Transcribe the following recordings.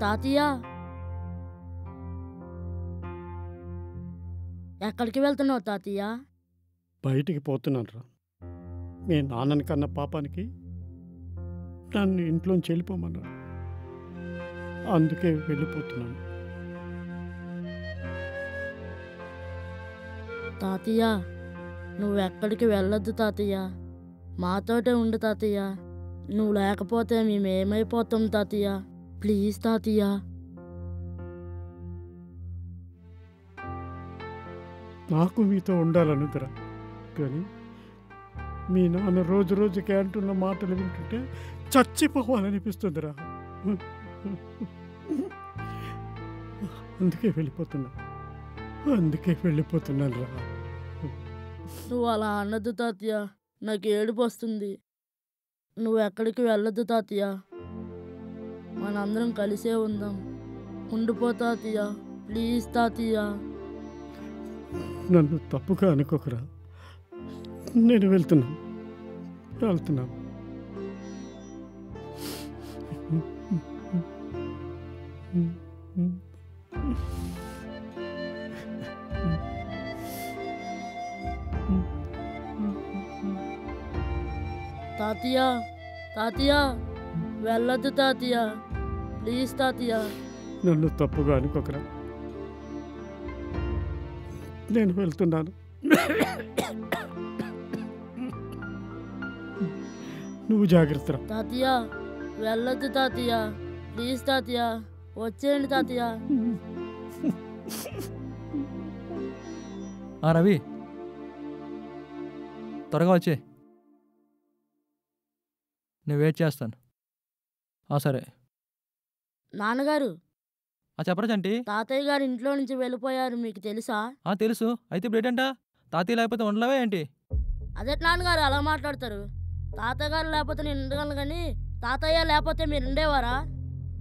తాతయ్య ఎక్కడికి వెళ్తున్నావు తాతయ్య? బయటికి పోతున్నాను రా. మీ నాన్నని కన్న పాపానికి నన్ను ఇంట్లోంచి వెళ్ళిపోమన్నాడు. అందుకే వెళ్ళిపోతున్నాను. తాతయ్య నువ్వెక్కడికి వెళ్ళొద్దు తాతయ్య, మాతోటే ఉండు తాతయ్య. నువ్వు లేకపోతే మేమేమైపోతాం తాతయ్య. ప్లీజ్ తాతయ్య. నాకు మీతో ఉండాలనుదిరా, కానీ మీ నాన్న రోజు రోజుకి అంటున్న మాటలు వింటుంటే చచ్చిపోవాలనిపిస్తుందిరా. అందుకే వెళ్ళిపోతున్నాను రా. నువ్వు అలా అనద్దు తాతయ్య, నాకు ఏడుపు వస్తుంది. నువ్వు ఎక్కడికి వెళ్ళొద్దు తాతయ్య, మనందరం కలిసే ఉందాం. ఉండిపో తాతయ్య, ప్లీజ్ తాతయ్య. నన్ను తప్పుగా అనుకోకరా. నేను వెళ్తున్నాను. తాతయ్య తాతయ్య వెళ్ళొద్దు తాతయ్య, ప్లీజ్ తాతయ్య. నన్ను తప్పుగా అనుకోకరా. నేను వెళ్తున్నాను. నువ్వు జాగ్రత్త. తాతయ్య వెళ్ళొద్దు తాతయ్య, ప్లీజ్ తాతయ్య. వచ్చేయండి తాతయ్య. రవి త్వరగా వచ్చే, నేను వెయిట్ చేస్తాను. సరే నాన్నగారు. చెప్పరా చంటి? తాతయ్య గారు ఇంట్లో నుంచి వెళ్ళిపోయారు, మీకు తెలుసా? తెలుసు. అయితే ఇప్పుడు ఏంటంట? తాతయ్య లేకపోతే ఉండలేవా ఏంటి? అదే నాన్నగారు అలా మాట్లాడతారు. తాతయ్య గారు లేకపోతే నేను ఉండగలను, కానీ తాతయ్య లేకపోతే మీరు ఉండేవారా?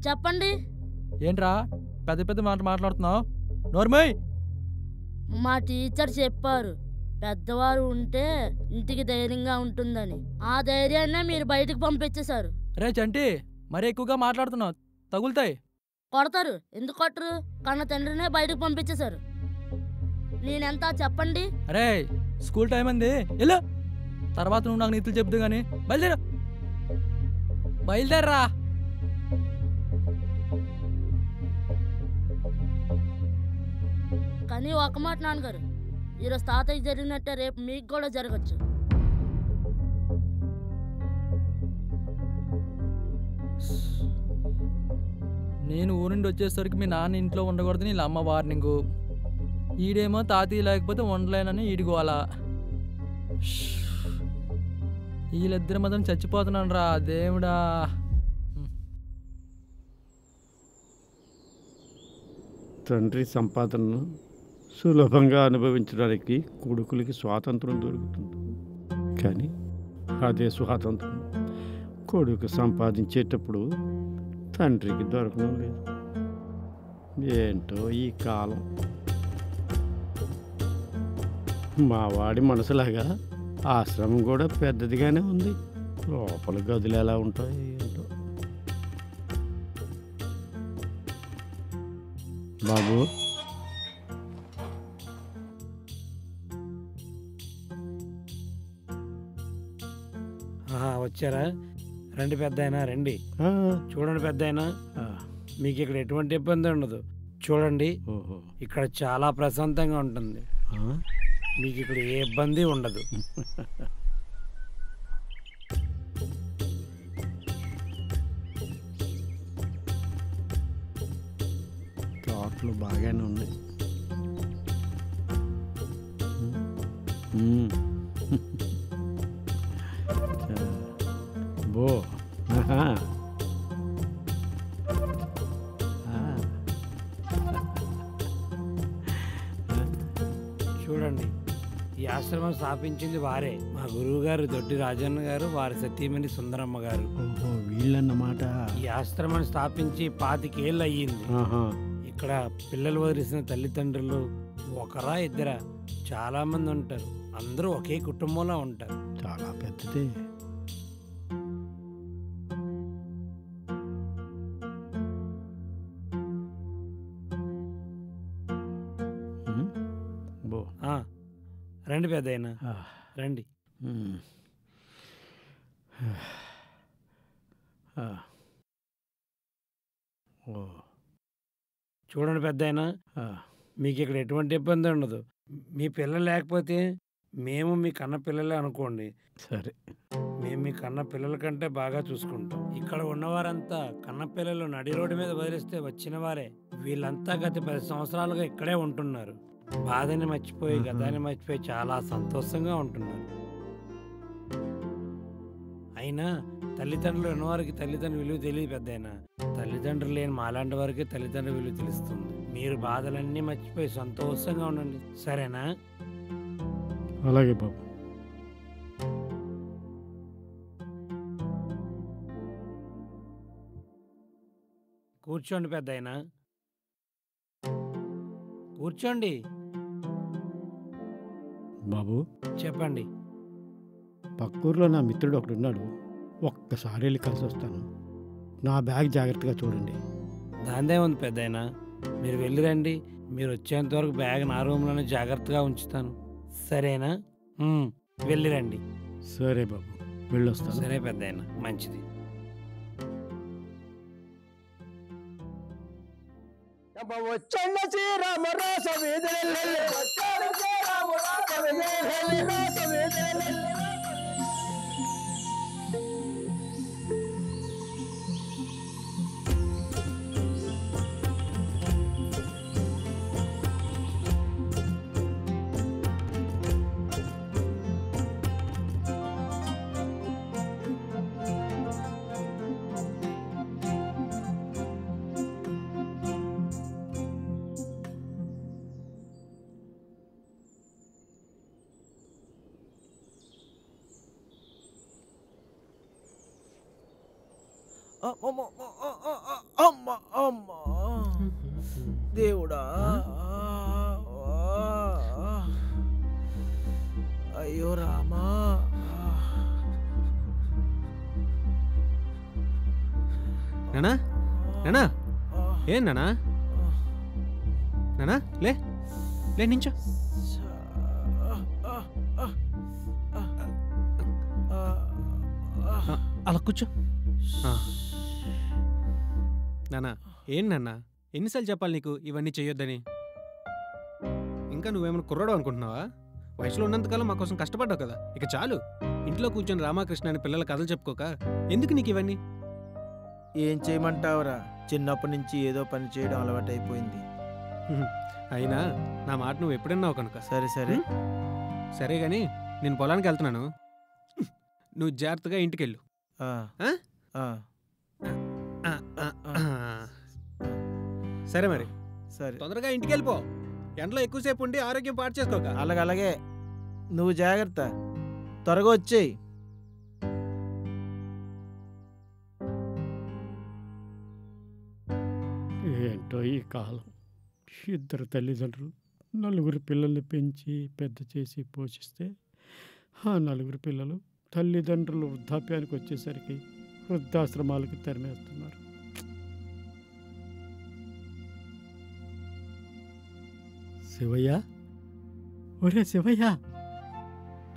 చెప్పండి. ఏంట్రా పెద్ద పెద్ద మాట్లాడుతున్నావు? నోర్మయ్. మా టీచర్ చెప్పారు, పెద్దవారు ఉంటే ఇంటికి ధైర్యంగా ఉంటుందని. ఆ ధైర్యాన్నే మీరు బయటకు పంపించేశారు. రే చంటి, మరీ ఎక్కువగా మాట్లాడుతున్నావు, తగులుతాయి. కొడతారు. ఎందుకు కొట్టరు? కన్న తండ్రినే బయటకు పంపించేశారు. నేనెంత చెప్పండి. అరే స్కూల్ టైం అంది, వెళ్ళు. తర్వాత నువ్వు నాకు నీతులు చెప్దు కానీ బయలుదేరరా. కానీ ఒక మాట నాన్నగారు, ఈరోజు తాతయ్య జరిగినట్టే రేపు మీకు కూడా జరగచ్చు. నేను ఊరి నుండి వచ్చేసరికి మీ నాన్న ఇంట్లో ఉండకూడదని వీళ్ళ అమ్మ వార్నింగు. ఈడేమో తాతయ్య లేకపోతే ఉండలేనని ఈడుకోవాలా. వీళ్ళిద్దరి మధ్యన చచ్చిపోతున్నాను రా దేవుడా. తండ్రి సంపాదనను సులభంగా అనుభవించడానికి కొడుకులకి స్వాతంత్రం దొరుకుతుంది, కానీ అదే స్వాతంత్రం కొడుకు సంపాదించేటప్పుడు తండ్రికి దొరకడం లేదు. ఏంటో ఈ కాలం. మా వాడి మనసులాగా ఆశ్రమం కూడా పెద్దదిగానే ఉంది. లోపల గదులు ఎలా ఉంటాయి ఏంటో. బాబు, వచ్చారా? రండి పెద్దాయనా, రండి. చూడండి పెద్దాయనా, మీకు ఇక్కడ ఎటువంటి ఇబ్బంది ఉండదు. చూడండి, ఇక్కడ చాలా ప్రశాంతంగా ఉంటుంది. మీకు ఇక్కడ ఏ ఇబ్బంది ఉండదు. తోటలు బాగానే ఉన్నాయి. బో చూడండి, ఈ ఆశ్రమం స్థాపించింది వారే, మా గురువు గారు దొడ్డి రాజన్న గారు, వారి సతీమణి సుందరమ్మ గారు. వీళ్ళన్నమాట. ఈ ఆశ్రమాన్ని స్థాపించి 25 ఏళ్ళు అయ్యింది. ఇక్కడ పిల్లలు వదిలేసిన తల్లిదండ్రులు ఒకరా ఇద్దరా చాలా మంది ఉంటారు. అందరూ ఒకే కుటుంబంలో ఉంటారు. చాలా పెద్దది. రండి పెద్దయినా, రండి. చూడండి పెద్దయినా, మీకు ఇక్కడ ఎటువంటి ఇబ్బంది ఉండదు. మీ పిల్లలు లేకపోతే మేము మీ కన్న పిల్లలే అనుకోండి. సరే, మేము మీ కన్న పిల్లల కంటే బాగా చూసుకుంటాం. ఇక్కడ ఉన్నవారంతా కన్న పిల్లలు నడి రోడ్డు మీద వదిలిస్తే వచ్చిన వారే. వీళ్ళంతా గత 10 సంవత్సరాలుగా ఇక్కడే ఉంటున్నారు. బాధని మర్చిపోయి, గతాన్ని మర్చిపోయి చాలా సంతోషంగా ఉంటున్నారు. అయినా తల్లిదండ్రులు ఉన్నవారికి తల్లిదండ్రుల విలువ తెలియదు పెద్దయినా. తల్లిదండ్రులు లేని మాలాంటి వారికి తల్లిదండ్రుల విలువ తెలుస్తుంది. మీరు బాధలన్నీ మర్చిపోయి సంతోషంగా ఉండండి, సరేనా? అలాగే బాబు. కూర్చోండి పెద్దయినా, కూర్చోండి. బాబు, చెప్పండి. పక్కూర్లో నా మిత్రుడు ఒకడున్నాడు. ఒక్కసారి వెళ్ళి కలిసి వస్తాను. నా బ్యాగ్ జాగ్రత్తగా చూడండి. దాందే ఉంది పెద్దయినా, మీరు వెళ్ళిరండి. మీరు వచ్చేంత వరకు బ్యాగ్ నా రూమ్లోనే జాగ్రత్తగా ఉంచుతాను, సరేనా? వెళ్ళిరండి. సరే బాబు, వెళ్ళొస్తాను. సరే పెద్దయినా, మంచిది. వచ్చన్న శ్రీరామ రాస వీధులెల్లెల్లె, వచ్చాడు శ్రీరామ రాస వీధులెల్లెల్లె, రాస వీధులెల్లెల్లె. అమ్మ అమ్మ దేవుడా, అయ్యో రామా. నానా, నానా, ఏం నానా? నానా, లే లే, నించో. అలా కూర్చో. నానా, ఏం నాన్నా, ఎన్నిసార్లు చెప్పాలి నీకు ఇవన్నీ చెయ్యొద్దని? ఇంకా నువ్వేమైనా కుర్రాడు అనుకుంటున్నావా? వయసులో ఉన్నంతకాలం మా కోసం కష్టపడ్డావు కదా, ఇక చాలు. ఇంట్లో కూర్చొని రామకృష్ణ అని పిల్లల కథలు చెప్పుకోక ఎందుకు నీకు ఇవన్నీ? ఏం చేయమంటావురా, చిన్నప్పటి నుంచి ఏదో పని చేయడం అలవాటైపోయింది. అయినా నా మాట నువ్వు ఎప్పుడన్నావు కనుక. సరే సరే సరే గాని నేను పొలానికి వెళ్తున్నాను, నువ్వు జాగ్రత్తగా ఇంటికెళ్ళు. సరే మరి, సరే తొందరగా ఇంటికి వెళ్ళిపో. ఎండలో ఎక్కువసేపు ఉండి ఆరోగ్యం పాడు చేసుకోక. అలాగే నువ్వు జాగ్రత్త, త్వరగా వచ్చేయి. ఏంటో ఈ కాలం, ఇద్దరు తల్లిదండ్రులు నలుగురు పిల్లల్ని పెంచి పెద్ద చేసి పోషిస్తే ఆ నలుగురు పిల్లలు తల్లిదండ్రులు వృద్ధాప్యానికి వచ్చేసరికి వృద్ధాశ్రమాలకు తరిమేస్తున్నారు. శివయ్య, ఒరే శివయ్య.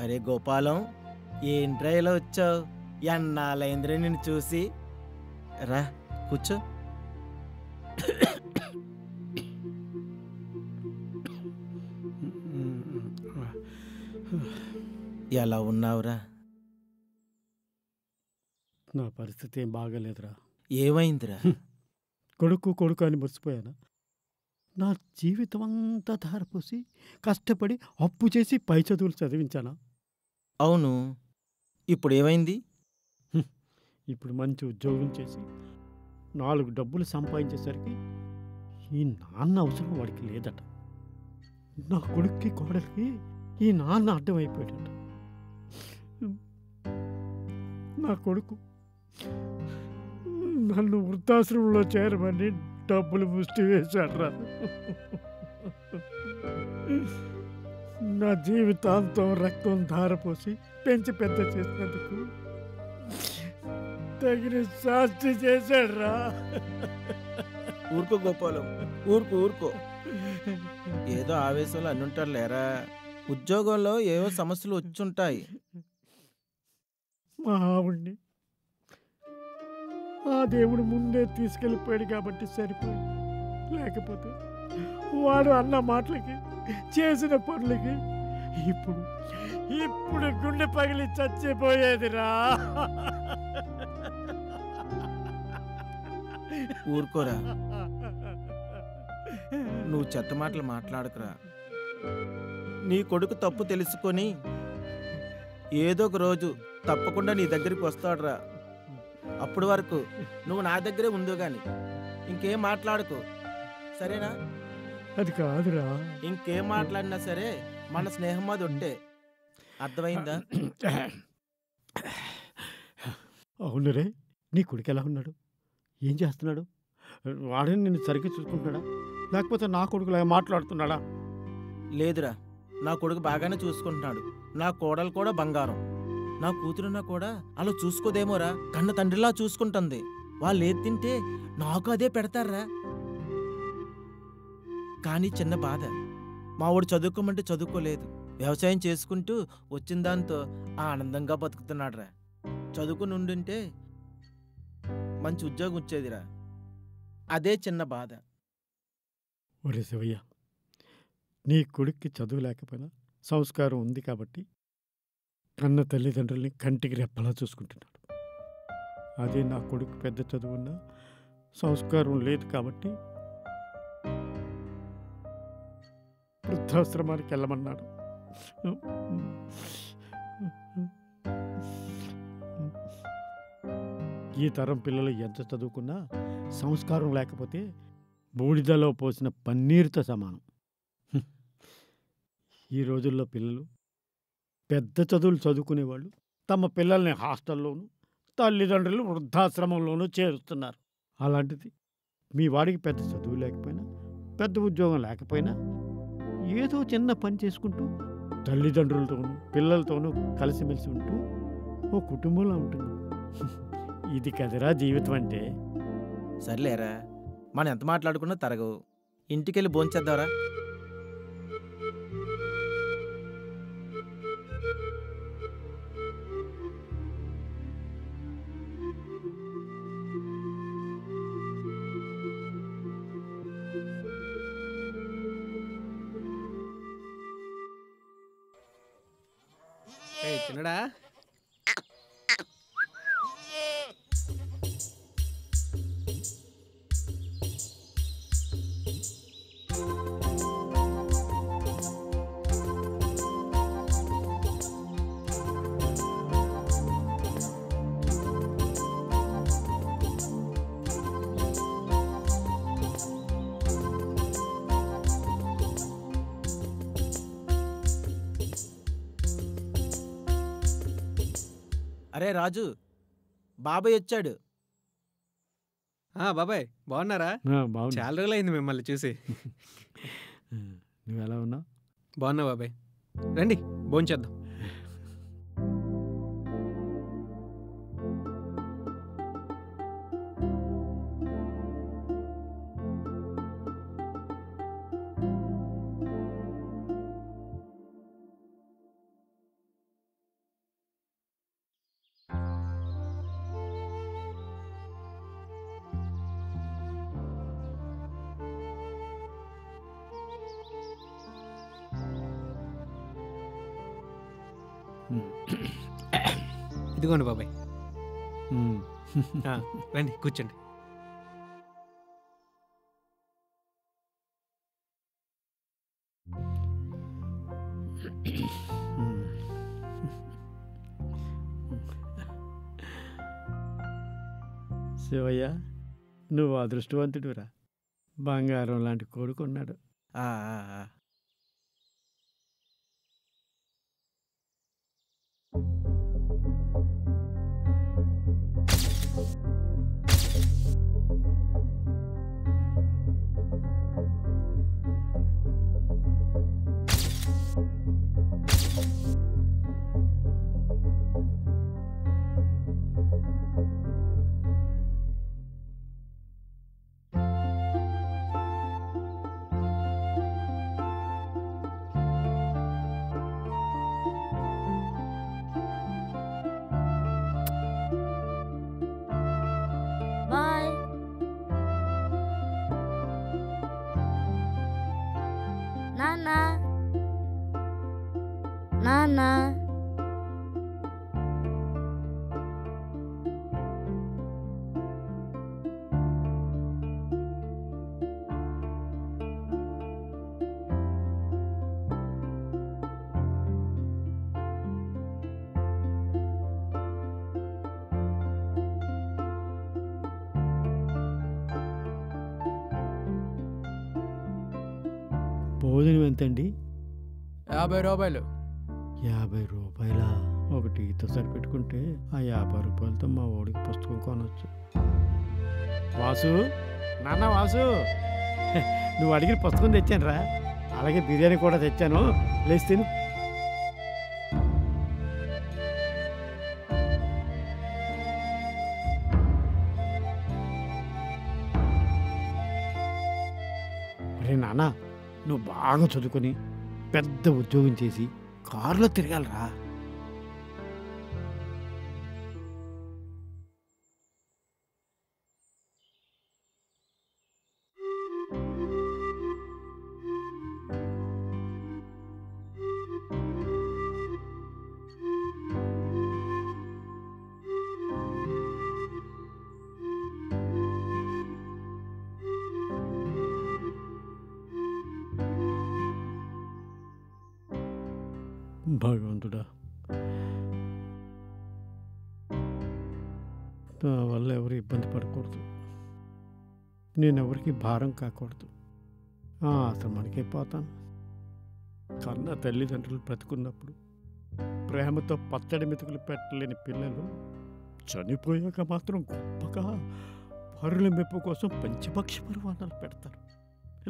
అరే గోపాలం, ఏంట్రా ఇలా వచ్చావు? ఎన్నాళ్ళైందిరా నిన్ను చూసి. రా కూర్చో. ఎలా ఉన్నావురా? నా పరిస్థితి ఏం బాగాలేదురా. ఏమైందిరా? కొడుకు అని మర్చిపోయాను. నా జీవితం అంతా ధారపోసి కష్టపడి అప్పు చేసి పై చదువులు చదివించానా? అవును, ఇప్పుడు ఏమైంది? ఇప్పుడు మంచి ఉద్యోగం చేసి 4 డబ్బులు సంపాదించేసరికి ఈ నాన్న అవసరం వాడికి లేదట. నా కొడుక్కి కోడలికి ఈ నాన్న అడ్డమైపోయాడట. నా కొడుకు నన్ను వృద్ధాశ్రమంలో చేరమని డబ్బులు ముష్టి వేశాడ్రా. నా జీవితాంతం రక్తం ధారపోసి పెంచి పెద్ద చేసినందుకు తగిన శాస్తి చేశాడ్రా. ఊరుకో గోపాలం, ఊరుకో. ఏదో ఆవేశంలో అన్నుంటారు లేరా, ఉద్యోగంలో ఏవో సమస్యలు వచ్చుంటాయి. మా ఆవిడ్ని ఆ దేవుడు ముందే తీసుకెళ్ళిపోయాడు కాబట్టి సరిపోయింది. లేకపోతే వాడు అన్న మాటలకి చేసిన పనులకి ఇప్పుడు ఇప్పుడు గుండె పగిలి చచ్చిపోయేదిరా. ఊరుకోరా, నువ్వు చెత్త మాటలు మాట్లాడకురా. నీ కొడుకు తప్పు తెలుసుకొని ఏదో ఒక రోజు తప్పకుండా నీ దగ్గరికి వస్తాడురా. అప్పటి వరకు నువ్వు నా దగ్గరే ఉందో గాని ఇంకేం మాట్లాడకు, సరేనా? అది కాదురా. ఇంకేం మాట్లాడినా సరే మన స్నేహం అది ఉంటే, అర్థమైందా? అవును రే, నీ కొడుకు ఎలా ఉన్నాడు? ఏం చేస్తున్నాడు? వాడని నిన్ను సరిగ్గా చూసుకుంటున్నాడా, లేకపోతే నా కొడుకులా మాట్లాడుతున్నాడా? లేదురా, నా కొడుకు బాగానే చూసుకుంటున్నాడు. నా కోడలు కూడా బంగారం. నా కూతురున్నా కూడా అలా చూసుకోదేమోరా, కన్న తండ్రిలా చూసుకుంటుంది. వాళ్ళు ఏది తింటే నాకు అదే పెడతారా. కానీ చిన్న బాధ, మావాడు చదువుకోమంటే చదువుకోలేదు. వ్యవసాయం చేసుకుంటూ వచ్చిన దాంతో ఆనందంగా బతుకుతున్నాడురా. చదువుకుని ఉండుంటే మంచి ఉద్యోగం వచ్చేదిరా. అదే చిన్న బాధ. ఒరే శివయ్య, నీ కొడుక్కి చదువు లేకపోయినా సంస్కారం ఉంది కాబట్టి కన్న తల్లిదండ్రుల్ని కంటికి రెప్పలా చూసుకుంటున్నాడు. అదే నా కొడుకు పెద్ద చదువున్నా సంస్కారం లేదు కాబట్టి వృద్ధాశ్రమానికి వెళ్ళమన్నాడు. ఈ తరం పిల్లలు ఎంత చదువుకున్నా సంస్కారం లేకపోతే బూడిదలో పోసిన పన్నీరుతో సమానం. ఈ రోజుల్లో పిల్లలు పెద్ద చదువులు చదువుకునేవాళ్ళు తమ పిల్లల్ని హాస్టల్లోనూ తల్లిదండ్రులు వృద్ధాశ్రమంలోనూ చేరుస్తున్నారు. అలాంటిది మీ వాడికి పెద్ద చదువు లేకపోయినా పెద్ద ఉద్యోగం లేకపోయినా ఏదో చిన్న పని చేసుకుంటూ తల్లిదండ్రులతోనూ పిల్లలతోనూ కలిసిమెలిసి ఉంటూ ఓ కుటుంబంలో ఉంటుంది. ఇది కదరా జీవితం అంటే. సర్లేరా, మనం ఎంత మాట్లాడుకున్నా తరగవు. ఇంటికెళ్ళి భోంచేద్దారా? చిన్నడా, అరే రాజు, బాబాయ్ వచ్చాడు. బాబాయ్ బాగున్నారా? బాగుంది. చాలా రోజులైంది మిమ్మల్ని చూసి. నువ్వు ఎలా ఉన్నావు? బాగున్నా బాబాయ్, రండి భోంచేద్దాం. ఇదిగోండి బాబాయ్, రండి కూర్చోండి. శివయ్య, నువ్వు అదృష్టవంతుడురా. బంగారం లాంటి కొడుకున్నాడు. ఆ, ఆ, ఆ. భోజనం ఎంతండి? 50 రూపాయలు. 50 రూపాయల? ఒక టీతో సరిపెట్టుకుంటే ఆ 50 రూపాయలతో మా వాడికి పుస్తకం కొనవచ్చు. వాసు, నాన్న వాసు, నువ్వు అడిగిన పుస్తకం తెచ్చాను రా. అలాగే బిర్యానీ కూడా తెచ్చాను, లేచి తిను. అరే నాన్న, నువ్వు బాగా చదువుకొని పెద్ద ఉద్యోగం చేసి కారులో తిరగాలరా. భగవంతుడా, నా వల్ల ఎవరు ఇబ్బంది పడకూడదు, నేనెవరికి భారం కాకూడదు. ఆ ఆశ్రమానికే పోతాను. కన్న తల్లిదండ్రులు బ్రతుకున్నప్పుడు ప్రేమతో పచ్చడి మెతుకులు పెట్టలేని పిల్లలు చనిపోయాక మాత్రం గొప్పగా పరుల మెప్పు కోసం పంచపక్ష పర్వాణాలు పెడతారు,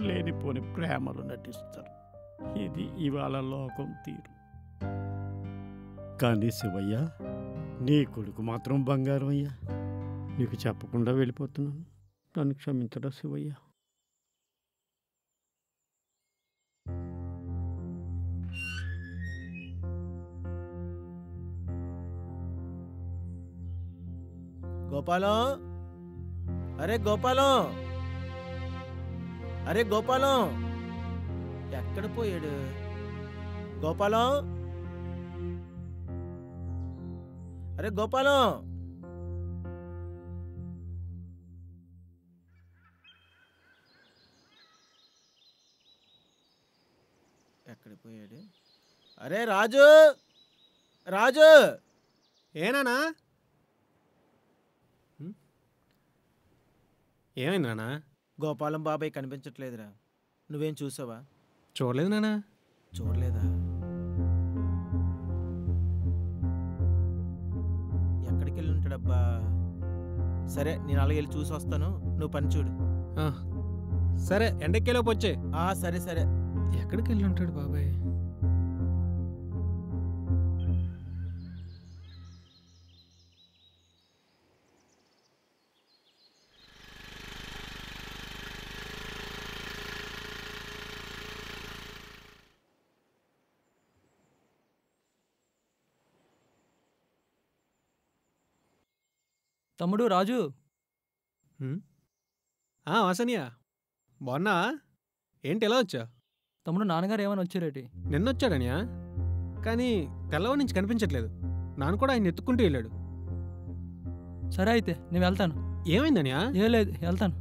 లేనిపోని ప్రేమలు నటిస్తారు. ఇది ఇవాళ లోకం తీరు. కానీ శివయ్య, నీ కొడుకు మాత్రం బంగారం అయ్యా. నీకు చెప్పకుండా వెళ్ళిపోతున్నాను, నన్ను క్షమించడా శివయ్య. గోపాలం, అరే గోపాలం, అరే గోపాలం, ఎక్కడ పోయాడు గోపాలం? అరే గోపాలం, ఎక్కడ పోయాడు? అరే రాజు, రాజు. ఏనానా? ఏమైంది నానా? గోపాలం బాబాయ్ కనిపించట్లేదురా. నువ్వేం చూసావా? చూడలేదు నానా. చూడలేదా? ఎక్కడికి వెళ్ళి ఉంటాడబ్బా? సరే, నేను అలాగే వెళ్ళి చూసి వస్తాను, నువ్వు పని చూడు. సరే, ఎండెక్కేలోపు వచ్చే. సరే సరే. ఎక్కడికి వెళ్ళి ఉంటాడు బాబాయ్? తమ్ముడు రాజు. వాసనియా, బాగున్నా? ఏంటి ఎలా వచ్చా? తమ్ముడు, నాన్నగారు ఏమైనా వచ్చారేటి? నిన్నొచ్చాడనియా, కానీ తెల్లవారి నుంచి కనిపించట్లేదు. నాన్న కూడా ఆయన ఎత్తుక్కుంటూ వెళ్ళాడు. సరే అయితే నేను వెళ్తాను. ఏమైందనియా? ఏ లేదు, వెళ్తాను.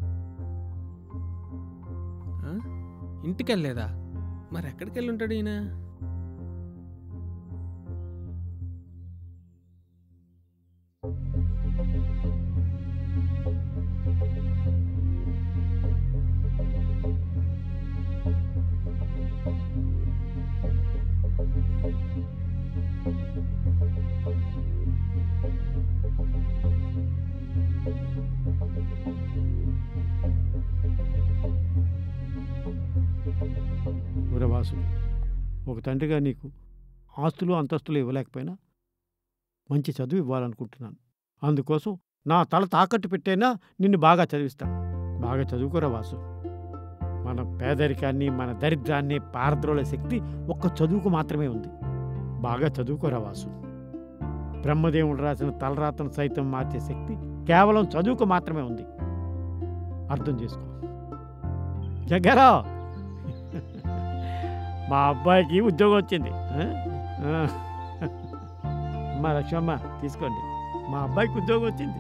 ఇంటికి వెళ్ళలేదా? మరి ఎక్కడికి వెళ్ళి ఉంటాడు ఈయన? వాసు, ఒక తండ్రిగా నీకు ఆస్తులు అంతస్తులు ఇవ్వలేకపోయినా మంచి చదువు ఇవ్వాలనుకుంటున్నాను. అందుకోసం నా తల తాకట్టు పెట్టైనా నిన్ను బాగా చదివిస్తాను. బాగా చదువుకోరా వాసు. మన పేదరికాన్ని, మన దరిద్రాన్ని పారద్రోలే శక్తి ఒక్క చదువుకు మాత్రమే ఉంది. బాగా చదువుకోరా వాసు. బ్రహ్మదేవుడు రాసిన తలరాతను సైతం మార్చే శక్తి కేవలం చదువుకు మాత్రమే ఉంది. అర్థం చేసుకో. జగ్గారా, మా అబ్బాయికి ఉద్యోగం వచ్చింది. అమ్మా లక్ష్మమ్మ, తీసుకోండి, మా అబ్బాయికి ఉద్యోగం వచ్చింది.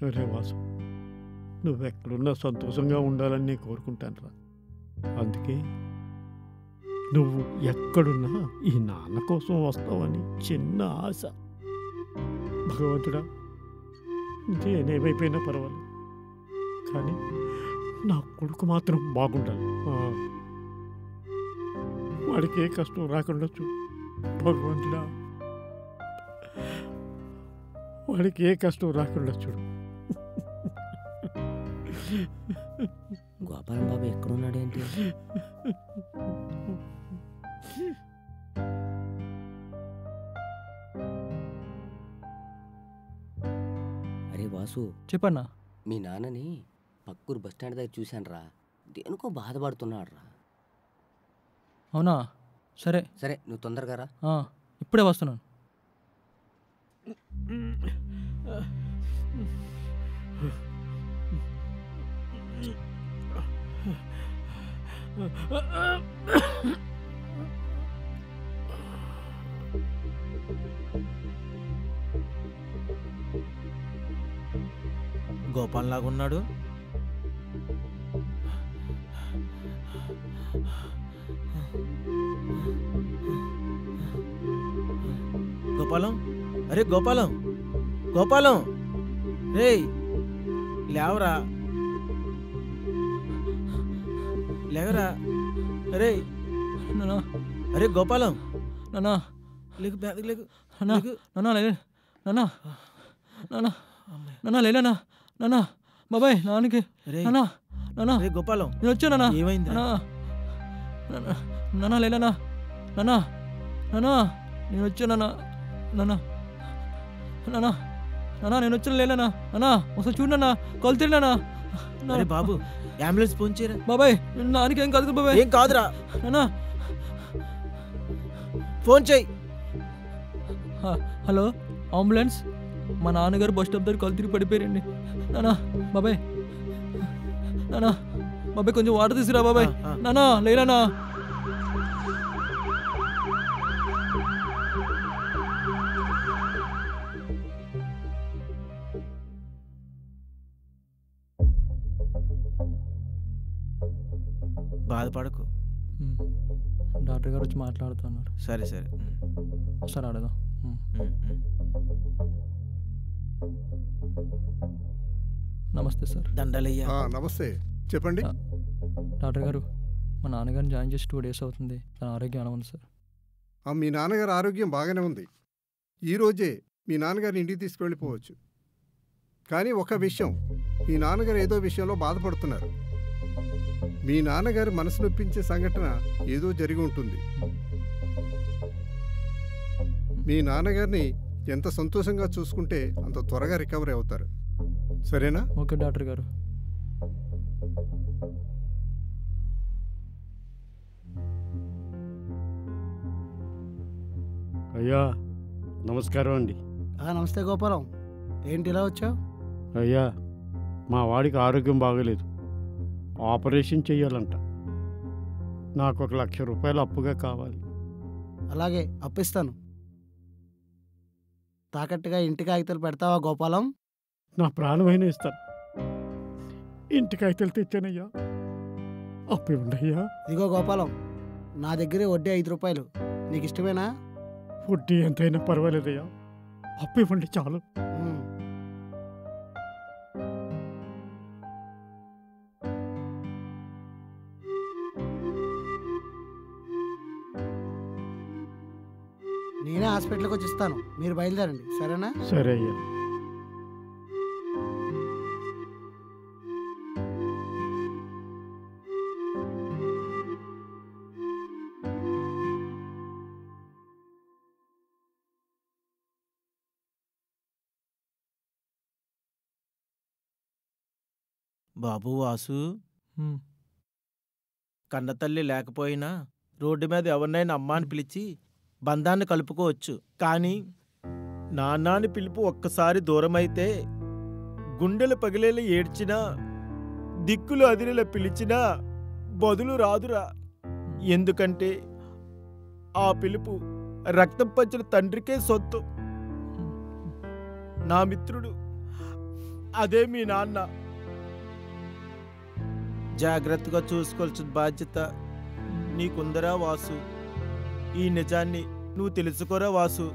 అరే వాసు, నువ్వెక్కడున్నా సంతోషంగా ఉండాలని నేను కోరుకుంటాను రా. అందుకే నువ్వు ఎక్కడున్నా ఈ నాన్న కోసం వస్తావని చిన్న ఆశ. భగవంతుడా, నేనేమైపోయినా పర్వాలేదు, కానీ నా కొడుకు మాత్రం బాగుండాలి. వాడికి ఏ కష్టం రాకుండా చూడు భగవంతుడా, వాడికి ఏ కష్టం రాకుండా చూడు. గోపాలం బాబు ఎక్కడున్నాడేంటి? అరే వాసు, చెప్పన్నా. మీ నాన్నని పక్కూరు బస్టాండ్ దగ్గర చూశాను రా. దేనికో బాధపడుతున్నాడు రా. అవునా? సరే సరే, నువ్వు తొందరగా రా. ఇప్పుడే వస్తున్నాను. గోపాల్ లాగున్నాడు. గోపాలం, అరే గోపాలం, గోపాలం, రే లేవరా, లేవరా, అరే నానా, అరే గోపాలం, నానా లేకు, బ్యాగ్ లేకు, నానా, నానా లే, నానా, నానా, నానా లేనా, నానా, బాబాయ్ నాన్నకి, నానా, నానా, అరే గోపాలం, నేను వచ్చా నానా, ఏమైంది? నానా లేనా, నానా, నానా నేను వచ్చా నానా, నానా, నానా, నానా నేను వచ్చిన లేనా, నానా ఒకసారి చూడు నాన్న, కొలుతున్నా. అరే బాబు, అంబులెన్స్ ఫోన్ చేయరా. బాబాయ్ నాన్నకి ఏం కాదు బాబాయ్. ఏం కాదురా నానా, ఫోన్ చేయి. హలో అంబులెన్స్, మా నాన్నగారు బస్ స్టాప్ దగ్గర కళ్ళు తిరిగి పడిపోయారండి. నానా, బాబాయ్, నానా, బాబాయ్ కొంచెం వాటర్ తీసుకురా బాబాయ్. నానా లేనా. బాధపడకు, డాక్టర్ గారు వచ్చి మాట్లాడుతున్నారు. సరే సరే, సరే అడగా. నమస్తే సార్. దండలయ్యా. నమస్తే, చెప్పండి. డాక్టర్ గారు, మా నాన్నగారిని జాయిన్ చేసి 2 days అవుతుంది. తన ఆరోగ్యం ఎలా ఉంది సార్? మీ నాన్నగారి ఆరోగ్యం బాగానే ఉంది. ఈరోజే మీ నాన్నగారిని ఇంటికి తీసుకువెళ్ళిపోవచ్చు. కానీ ఒక విషయం, మీ నాన్నగారు ఏదో విషయంలో బాధపడుతున్నారు. మీ నాన్నగారు మనసు నొప్పించే సంఘటన ఏదో జరిగి ఉంటుంది. మీ నాన్నగారిని ఎంత సంతోషంగా చూసుకుంటే అంత త్వరగా రికవరీ అవుతారు. సరేనా? ఓకే డాక్టర్ గారు. అయ్యా నమస్కారం అండి. నమస్తే గోపాలం, ఏంటి ఇలా వచ్చావు? అయ్యా, మా వాడికి ఆరోగ్యం బాగలేదు, ఆపరేషన్ చెయ్యాలంట. నాకు 1,00,000 రూపాయలు అప్పుగా కావాలి. అలాగే, అప్పిస్తాను. తాకట్టుగా ఇంటి కాగితాలు పెడతావా గోపాలం? నా ప్రాణమైన ఇస్తాను. ఇంటి కాగితాలు తెచ్చానయ్యా, అప్పు ఇవ్వండియ్యా. ఇదిగో గోపాలం, నా దగ్గరే వడ్డీ 5 రూపాయలు. నీకు ఇష్టమేనా? వడ్డీ ఎంతైనా పర్వాలేదయ్యా, అప్పు ఇవ్వండి చాలు. నేనే హాస్పిటల్కి వచ్చి ఇస్తాను, మీరు బయలుదేరండి. సరేనా? సరే అయ్యా. బాబు వాసు, కన్నతల్లి లేకపోయినా రోడ్డు మీద ఎవరినైనా అమ్మ అని పిలిచి బంధాన్ని కలుపుకోవచ్చు. కానీ నాన్నాని పిలుపు ఒక్కసారి దూరమైతే గుండెలు పగిలేలా ఏడ్చినా, దిక్కులు అదిరేలా పిలిచినా బదులు రాదురా. ఎందుకంటే ఆ పిలుపు రక్తం పంచిన తండ్రికే సొత్తు. నా మిత్రుడు అదే మీ నాన్న. జాగ్రత్తగా చూసుకోవాల్సిన బాధ్యత నీకుందరా వాసు. ఈ నిజాన్ని నువ్వు తెలుసుకోరా వాసు.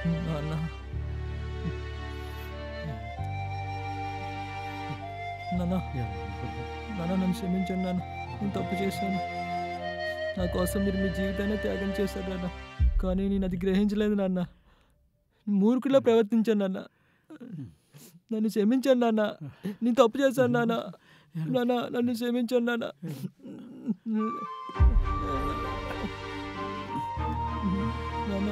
నాన్న నాన్న నాన్న నన్ను క్షమించండి నాన్న. నేను తప్పు చేశాను. నా కోసం మీరు మీ జీవితాన్ని త్యాగం చేశారు నాన్న. కానీ నేను అది గ్రహించలేదు నాన్న. మూర్ఖులా ప్రవర్తించాను నాన్న. నన్ను క్షమించండి నాన్న. నేను తప్పు చేశాను నాన్న. నాన్న నన్ను క్షమించండి నాన్న. నాన్న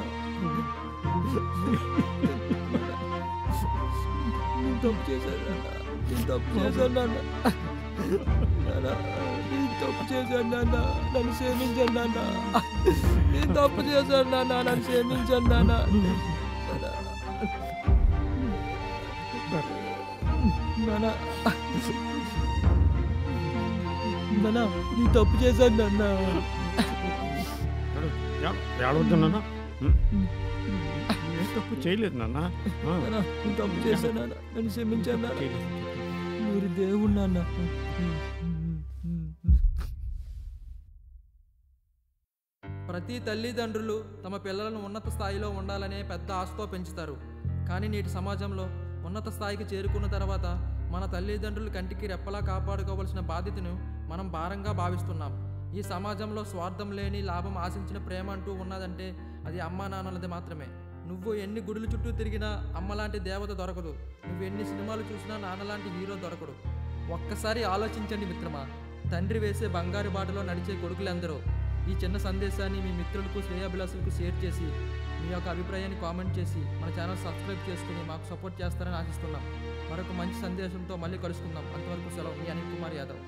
నేను తప్పు చేశాను నాన్న. నేను తప్పు చేశాను నాన్న. నాన్న నేను తప్పు చేశాను నాన్న. నన్ను క్షమించండి నాన్న. నేను తప్పు చేశాను నాన్న. నన్ను క్షమించండి నాన్న. నాన్న నాన్న నేను తప్పు చేశాను నాన్న. ఏడవద్దు నాన్న. ఏ తప్పు చేయలేదు నాన్న. నాన్న నేను తప్పు చేశాను నాన్న. నన్ను క్షమించండి నాన్న. మీరు దేవుడు నాన్న. ప్రతి తల్లిదండ్రులు తమ పిల్లలను ఉన్నత స్థాయిలో ఉండాలనే పెద్ద ఆశతో పెంచుతారు. కానీ నేటి సమాజంలో ఉన్నత స్థాయికి చేరుకున్న తర్వాత మన తల్లిదండ్రులు కంటికి రెప్పలా కాపాడుకోవాల్సిన బాధ్యతను మనం భారంగా భావిస్తున్నాం. ఈ సమాజంలో స్వార్థం లేని లాభం ఆశించిన ప్రేమ అంటూ ఉన్నదంటే అది అమ్మా నాన్నలది మాత్రమే. నువ్వు ఎన్ని గుడుల చుట్టూ తిరిగినా అమ్మలాంటి దేవత దొరకదు. నువ్వు ఎన్ని సినిమాలు చూసినా నాన్నలాంటి హీరో దొరకడు. ఒక్కసారి ఆలోచించండి మిత్రమా. తండ్రి వేసే బంగారు బాటలో నడిచే కొడుకులందరూ. ఈ చిన్న సందేశాన్ని మీ మిత్రులకు శ్రేయాభిలాషులకు షేర్ చేసి మీ యొక్క అభిప్రాయాన్ని కామెంట్ చేసి మన ఛానల్ సబ్స్క్రైబ్ చేసుకుని మాకు సపోర్ట్ చేస్తారని ఆశిస్తున్నాం. మరొక మంచి సందేశంతో మళ్ళీ కలుసుకుందాం. అంతవరకు సెలవు. మీ అనిల్ కుమార్ యాదవ్.